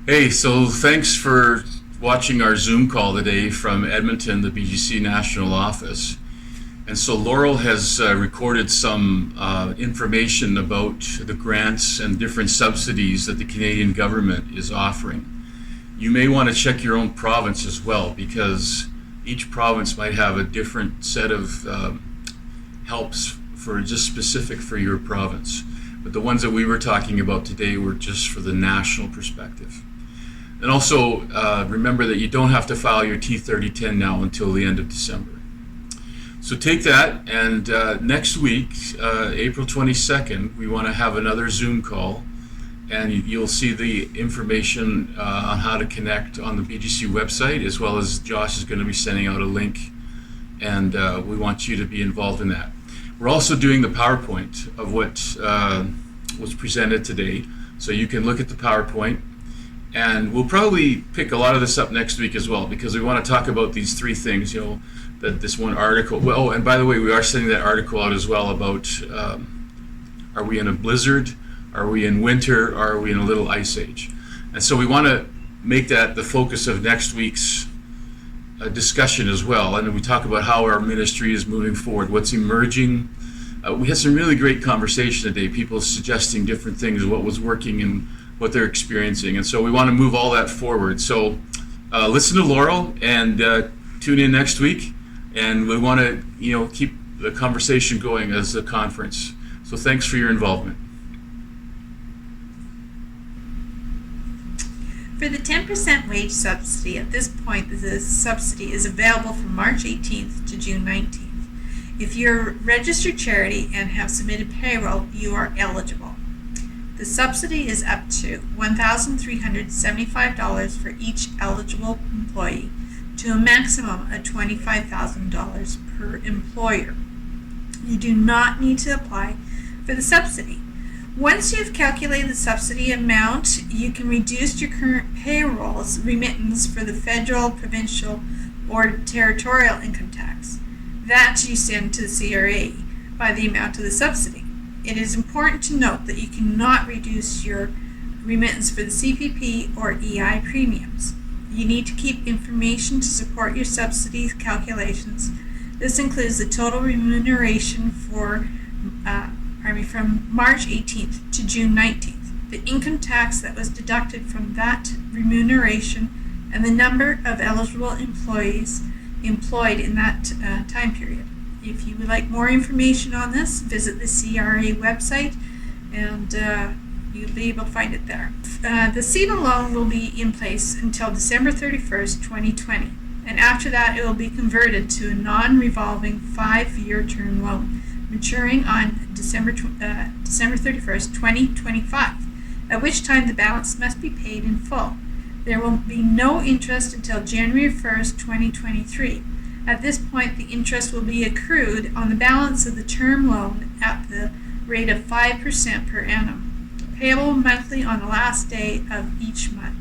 Hey, so thanks for watching our Zoom call today from Edmonton, the BGC National Office. And so Laurel has recorded some information about the grants and different subsidies that the Canadian government is offering. You may want to check your own province as well, because each province might have a different set of helps for just specific for your province. But the ones that we were talking about today were just for the national perspective. And also remember that you don't have to file your T3010 now until the end of December. So take that, and next week, April 22nd, we want to have another Zoom call, and you'll see the information on how to connect on the BGC website, as well as Josh is going to be sending out a link, and we want you to be involved in that. We're also doing the PowerPoint of what was presented today, so you can look at the PowerPoint. And we'll probably pick a lot of this up next week as well, because we want to talk about these three things, that this one article. Well, and by the way, we are sending that article out as well about are we in a blizzard, are we in winter, or are we in a little ice age? And so we want to make that the focus of next week's discussion as well. And we talk about how our ministry is moving forward, what's emerging. We had some really great conversation today, people suggesting different things, what was working and what they're experiencing, and so we want to move all that forward. So listen to Laurel and tune in next week, and we want to keep the conversation going as a conference. So thanks for your involvement. For the 10% wage subsidy, at this point the subsidy is available from March 18th to June 19th. If you're a registered charity and have submitted payroll, you are eligible. The subsidy is up to $1,375 for each eligible employee, to a maximum of $25,000 per employer. You do not need to apply for the subsidy. Once you've calculated the subsidy amount, you can reduce your current payroll's remittance for the federal, provincial, or territorial income tax that you send to the CRA by the amount of the subsidy. It is important to note that you cannot reduce your remittance for the CPP or EI premiums. You need to keep information to support your subsidy calculations. This includes the total remuneration from March 18th to June 19th, the income tax that was deducted from that remuneration, and the number of eligible employees employed in that time period. If you would like more information on this, visit the CRA website, and you'll be able to find it there. The CEBA loan will be in place until December 31st, 2020, and after that it will be converted to a non-revolving 5-year term loan, maturing on December 31st, 2025, at which time the balance must be paid in full. There will be no interest until January 1st, 2023. At this point, the interest will be accrued on the balance of the term loan at the rate of 5% per annum, payable monthly on the last day of each month.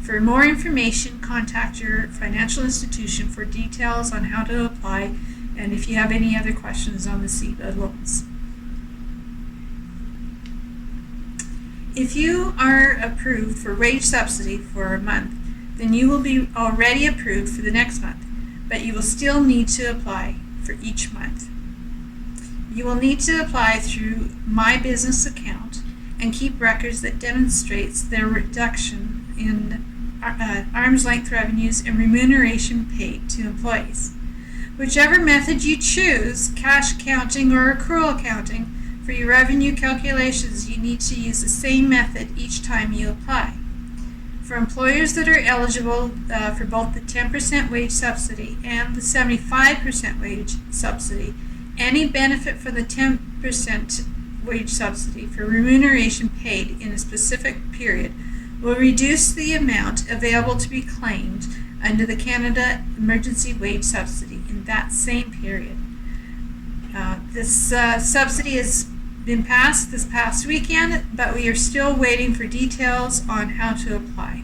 For more information, contact your financial institution for details on how to apply, and if you have any other questions on the CEBA loans. If you are approved for wage subsidy for a month, then you will be already approved for the next month, but you will still need to apply for each month. You will need to apply through My Business account and keep records that demonstrates their reduction in arm's length revenues and remuneration paid to employees. Whichever method you choose, cash accounting or accrual accounting, for your revenue calculations, you need to use the same method each time you apply. For employers that are eligible for both the 10% wage subsidy and the 75% wage subsidy, any benefit for the 10% wage subsidy for remuneration paid in a specific period will reduce the amount available to be claimed under the Canada Emergency Wage Subsidy in that same period. This subsidy has been passed this past weekend, but we are still waiting for details on how to apply.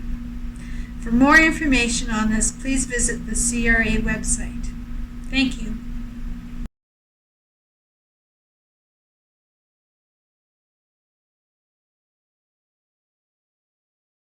For more information on this, please visit the CRA website. Thank you.